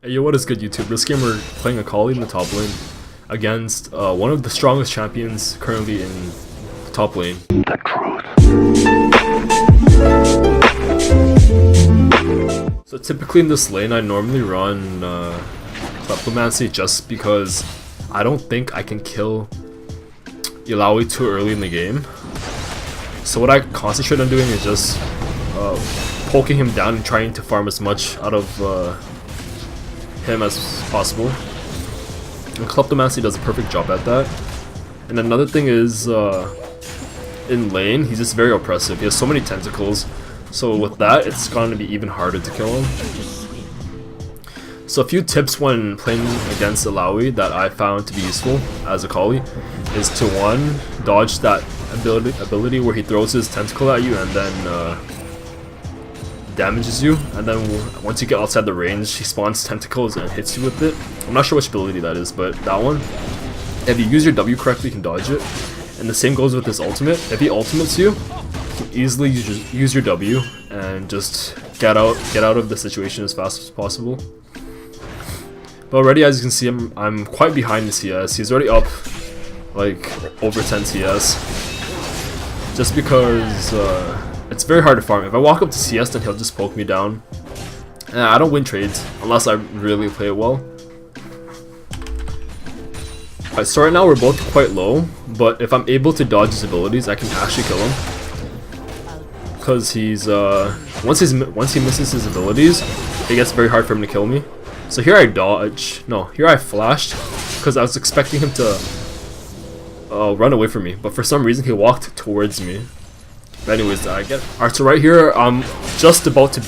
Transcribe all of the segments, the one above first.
Hey, yo, what is good, YouTube? This game we're playing AKALI in the top lane against one of the strongest champions currently in the top lane. The truth. So typically in this lane I normally run Kleptomancy just because I don't think I can kill ILLAOI too early in the game. So what I concentrate on doing is just poking him down and trying to farm as much out of him as possible. And Kleptomancy does a perfect job at that. And another thing is, in lane, he's just very oppressive. He has so many tentacles, so with that, it's going to be even harder to kill him. So a few tips when playing against ILLAOI that I found to be useful as AKALI is to one, dodge that ability where he throws his tentacle at you and then damages you, and then once you get outside the range he spawns tentacles and hits you with it. I'm not sure which ability that is, but that one, if you use your W correctly, you can dodge it. And the same goes with his ultimate. If he ultimates you, you can easily use your W and just get out of the situation as fast as possible. But already, as you can see, I'm quite behind the CS. He's already up like over 10 CS, just because it's very hard to farm. If I walk up to CS, then he'll just poke me down. And I don't win trades unless I really play it well. Alright, so right now we're both quite low, but if I'm able to dodge his abilities, I can actually kill him. Because he's once he misses his abilities, it gets very hard for him to kill me. So here I dodge. No, here I flashed because I was expecting him to run away from me, but for some reason he walked towards me. But anyways, I get it. Alright, so right here, I'm just about to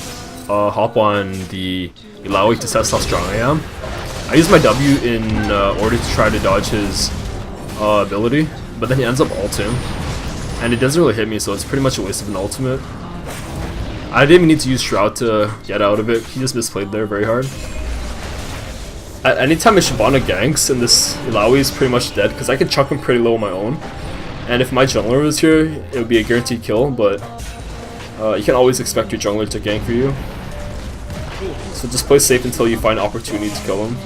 hop on the ILLAOI to test how strong I am. I use my W in order to try to dodge his ability, but then he ends up ulting, and it doesn't really hit me, so it's pretty much a waste of an ultimate. I didn't even need to use Shroud to get out of it. He just misplayed there very hard. At any time a Shyvana ganks, and this ILLAOI is pretty much dead, because I can chuck him pretty low on my own. And if my jungler was here, it would be a guaranteed kill, but you can always expect your jungler to gank for you. So just play safe until you find an opportunity to kill him.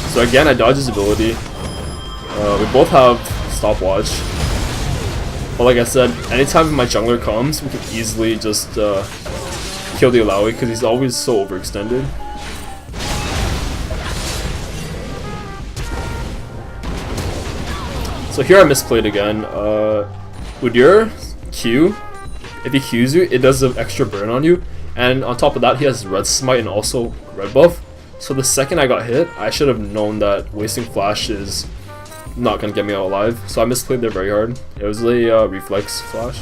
So again, I dodge his ability. We both have stopwatch. But like I said, anytime my jungler comes, we can easily just kill the ILLAOI because he's always so overextended. So here I misplayed again. With your Q, if he Qs you, it does an extra burn on you, and on top of that he has red smite and also red buff. So the second I got hit, I should have known that wasting flash is not gonna get me out alive. So I misplayed there very hard. It was a reflex flash.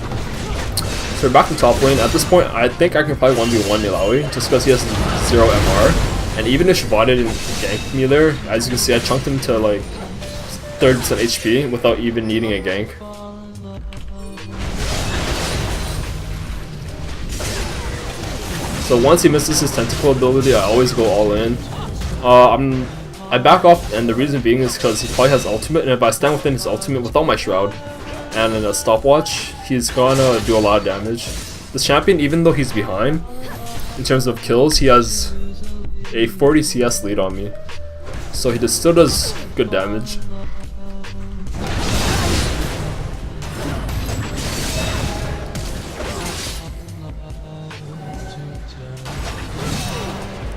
So we're back in top lane. At this point, I think I can probably 1v1 ILLAOI just because he has 0 MR. And even if Shyvana didn't gank me there, as you can see, I chunked him to like 30% HP without even needing a gank. So once he misses his tentacle ability, I always go all in. I back off, and the reason being is because he probably has ultimate, and if I stand within his ultimate without my shroud and in a stopwatch, he's gonna do a lot of damage. This champion, even though he's behind in terms of kills, he has a 40 CS lead on me, so he just still does good damage.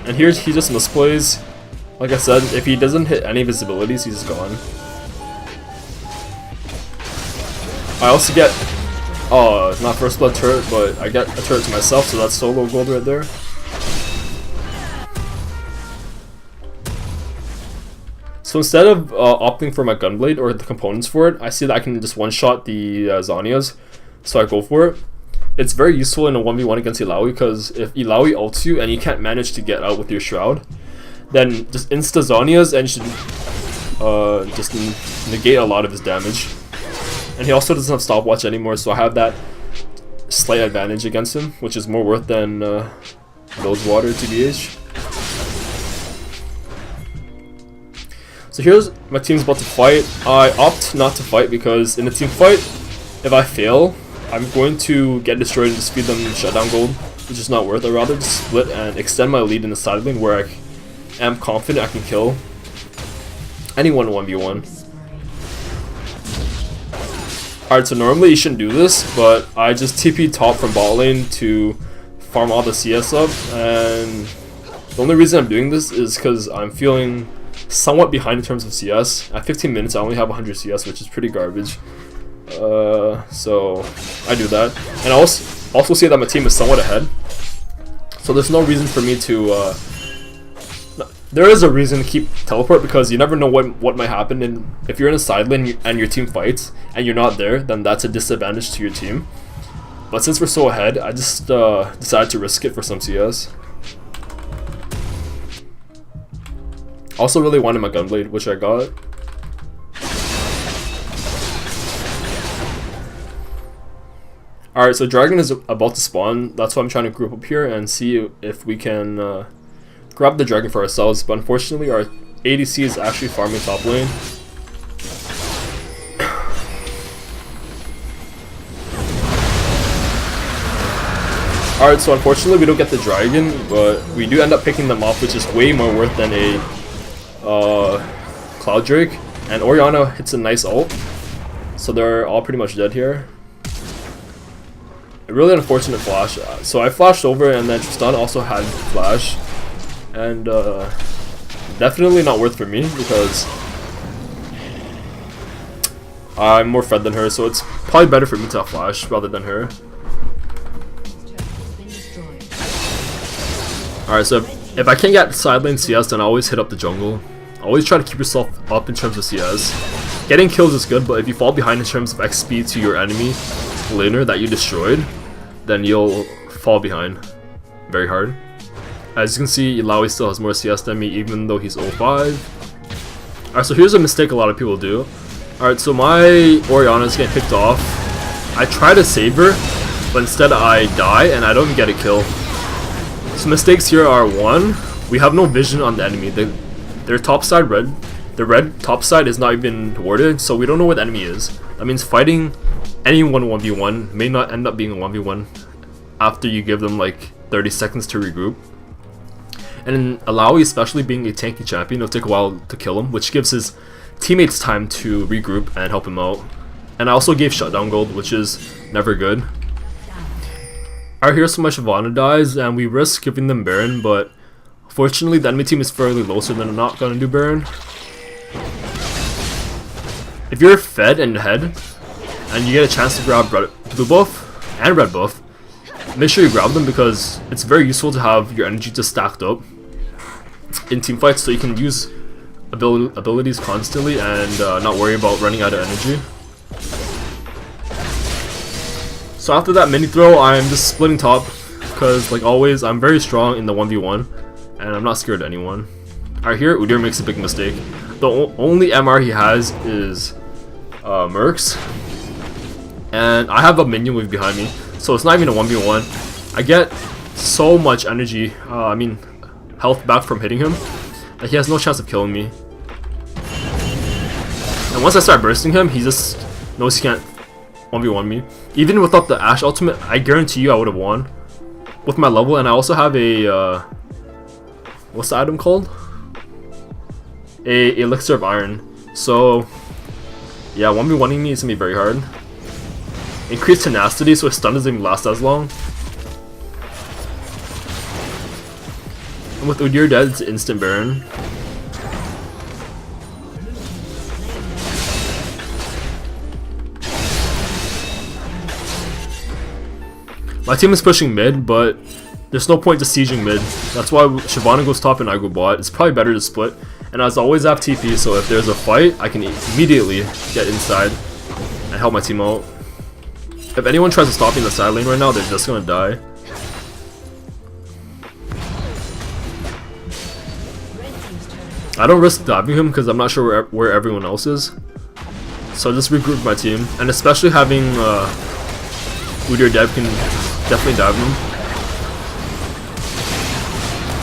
And here he just misplays. Like I said, if he doesn't hit any of his abilities, he's just gone. I also get, not first blood turret, but I get a turret to myself, so that's solo gold right there. So instead of opting for my gunblade or the components for it, I see that I can just one-shot the Zhonya's, so I go for it. It's very useful in a 1v1 against ILLAOI, because if ILLAOI ults you and you can't manage to get out with your shroud, then just insta Zhonya's and you should just negate a lot of his damage. And he also doesn't have stopwatch anymore, so I have that slight advantage against him, which is more worth than Bilgewater TBH. So here's my team's about to fight. I opt not to fight because in a team fight, if I fail, I'm going to get destroyed and just feed them shutdown gold. which is not worth. I'd rather just split and extend my lead in the side lane where I am confident I can kill anyone 1v1. Alright, so normally you shouldn't do this, but I just TP top from bot lane to farm all the CS up, and the only reason I'm doing this is because I'm feeling somewhat behind in terms of CS. At 15 minutes I only have 100 CS, which is pretty garbage. So I do that, and I also see that my team is somewhat ahead, so there's no reason for me to there is a reason to keep teleport, because you never know what might happen, and if you're in a side lane and your team fights and you're not there, then that's a disadvantage to your team. But since we're so ahead, I just decided to risk it for some CS. Also really wanted my gunblade, which I got. Alright, so dragon is about to spawn. That's why I'm trying to group up here and see if we can grab the dragon for ourselves, but unfortunately our ADC is actually farming top lane. Alright, so unfortunately we don't get the dragon, but we do end up picking them off, which is way more worth than a Cloud Drake. And Orianna hits a nice ult, so they're all pretty much dead here. A really unfortunate flash. So I flashed over, and then Tristan also had flash, and definitely not worth for me because I'm more fed than her, so it's probably better for me to have flash rather than her. Alright, so if I can't get side lane CS, then I always hit up the jungle. Always try to keep yourself up in terms of CS. Getting kills is good, but if you fall behind in terms of XP to your enemy laner that you destroyed, then you'll fall behind very hard. As you can see, ILLAOI still has more CS than me, even though he's 05. Alright, so here's a mistake a lot of people do. Alright, so my Orianna is getting picked off. I try to save her, but instead I die and I don't even get a kill. So mistakes here are: 1, we have no vision on the enemy. Their top side red. The red top side is not even warded, so we don't know where the enemy is. That means fighting anyone 1v1 may not end up being a 1v1 after you give them like 30 seconds to regroup. And in ILLAOI, especially being a tanky champion, it'll take a while to kill him, which gives his teammates time to regroup and help him out. And I also gave shutdown gold, which is never good. Alright, here's so much Shyvana dies, and we risk giving them Baron, but fortunately the enemy team is fairly low, so they're not gonna do Baron. If you're fed and ahead, and you get a chance to grab blue buff and red buff, make sure you grab them, because it's very useful to have your energy just stacked up in team fights, so you can use abilities constantly and not worry about running out of energy. So after that mini throw, I'm just splitting top, because like always, I'm very strong in the 1v1, and I'm not scared of anyone. Alright, here Udyr makes a big mistake. The only MR he has is Mercs, and I have a minion wave behind me, so it's not even a 1v1. I get so much energy, health back from hitting him, that he has no chance of killing me. And once I start bursting him, he just knows he can't 1v1 me. Even without the Ashe ultimate, I guarantee you I would have won with my level. And I also have a what's the item called? A elixir of iron. So yeah, 1v1ing me is gonna be very hard. Increased tenacity, so his stun doesn't even last as long. And with Udyr dead, it's instant Baron. My team is pushing mid, but there's no point to sieging mid. That's why Shyvana goes top and I go bot. It's probably better to split. And as always, I have TP, so if there's a fight, I can immediately get inside and help my team out. If anyone tries to stop me in the side lane right now, they're just gonna die. I don't risk diving him because I'm not sure where everyone else is. So I just regroup my team, and especially having Udyr dev can definitely dive him.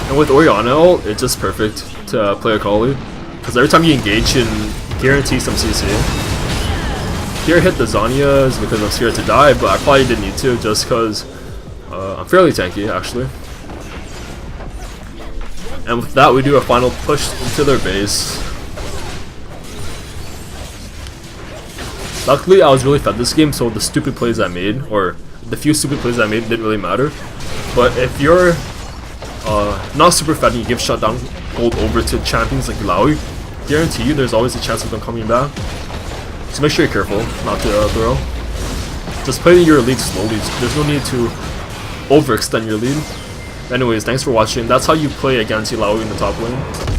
And with Orianna ult, it's just perfect to play AKALI, because every time you engage, you can guarantee some CC. Here I hit the Zanyas because I'm scared to die, but I probably didn't need to, just because I'm fairly tanky actually. And with that, we do a final push into their base. Luckily, I was really fed this game, so the stupid plays I made, or the few stupid plays I made, didn't really matter. But if you're not super fed and you give shutdown gold over to champions like ILLAOI, guarantee you there's always a chance of them coming back. So make sure you're careful not to throw. Just play your lead slowly. There's no need to overextend your lead. Anyways, thanks for watching. That's how you play against ILLAOI in the top lane.